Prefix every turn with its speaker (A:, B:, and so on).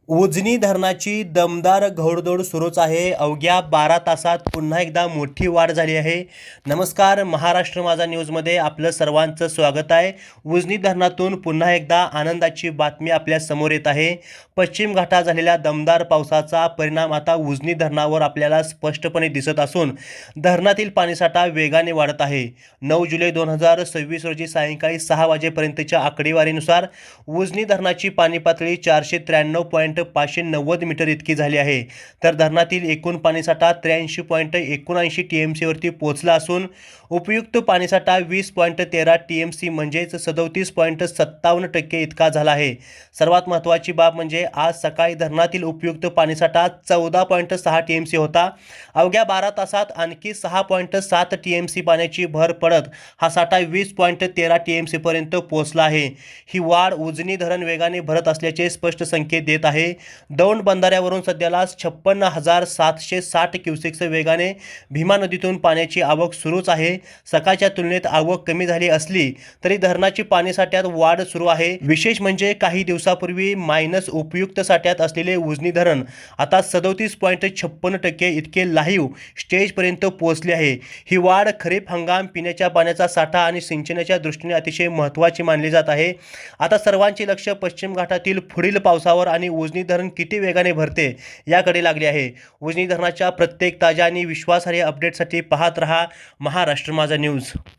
A: उजनी धरणाची दमदार घोडदौड सुरूच आहे. अवघ्या 12 तासात पुन्हा एकदा मोठी वाढ झाली आहे. नमस्कार, महाराष्ट्र माझा न्यूजमध्ये आपलं सर्वांचं स्वागत आहे. उजनी धरणातून पुन्हा एकदा आनंदाची बातमी आपल्या समोर येत आहे. पश्चिम घाटात झालेल्या दमदार पावसाचा परिणाम आता उजनी धरणावर आपल्याला स्पष्टपणे दिसत असून धरणातील पाणीसाठा वेगाने वाढत आहे. 9 जुलै 2026 रोजी सायंकाळी 6 वाजेपर्यंतच्या आकडेवारीनुसार उजनी धरणाची पाणी पातळी 493.590 मीटर इतकी झाली आहे. तर धरणातील एकूण पाणीसाठा 83.79 TMC वरती पोहोचला असून उपयुक्त पाणीसाठा 20.13 TMC म्हणजेच 37.57% इतका झाला आहे. सर्वात महत्त्वाची बाब म्हणजे आज सकाळी धरणातील उपयुक्त पाणीसाठा 14.6 TMC होता. अवघ्या 12 तासात आणखी 6.7 TMC पाण्याची भर पडत हा साठा 20.13 TMC पर्यंत पोहोचला आहे. ही वाढ उजनी धरण वेगाने भरत असल्याचे स्पष्ट संकेत देत आहे. दौंड बंधाऱ्यावरून सध्याला 56,760 क्युसेक्स वेगाने भीमा नदीतून पाण्याची आवक सुरूच आहे. सकाळच्या तुलनेत आवक कमी झाली असली तरी धरणाची पाणीसाठ्यात वाढ सुरू आहे. विशेष म्हणजे काही दिवसापूर्वी मायनस उपयुक्त साठ्यात असलेले उजनी धरण आता 37.56% इतके लाईव्ह स्टेजपर्यंत पोहोचले आहे. ही वाढ खरीप हंगाम, पिण्याच्या पाण्याचा साठा आणि सिंचनाच्या दृष्टीने अतिशय महत्त्वाची मानली जात आहे. आता सर्वांचे लक्ष पश्चिम घाटातील पुढील पावसावर आणि उजनी धरण किती वेगाने भरते याकडे लागले आहे. उजनी धरणाच्या प्रत्येक ताज्या आणि विश्वासार्ह अपडेटसाठी पाहत रहा महाराष्ट्र माझा न्यूज.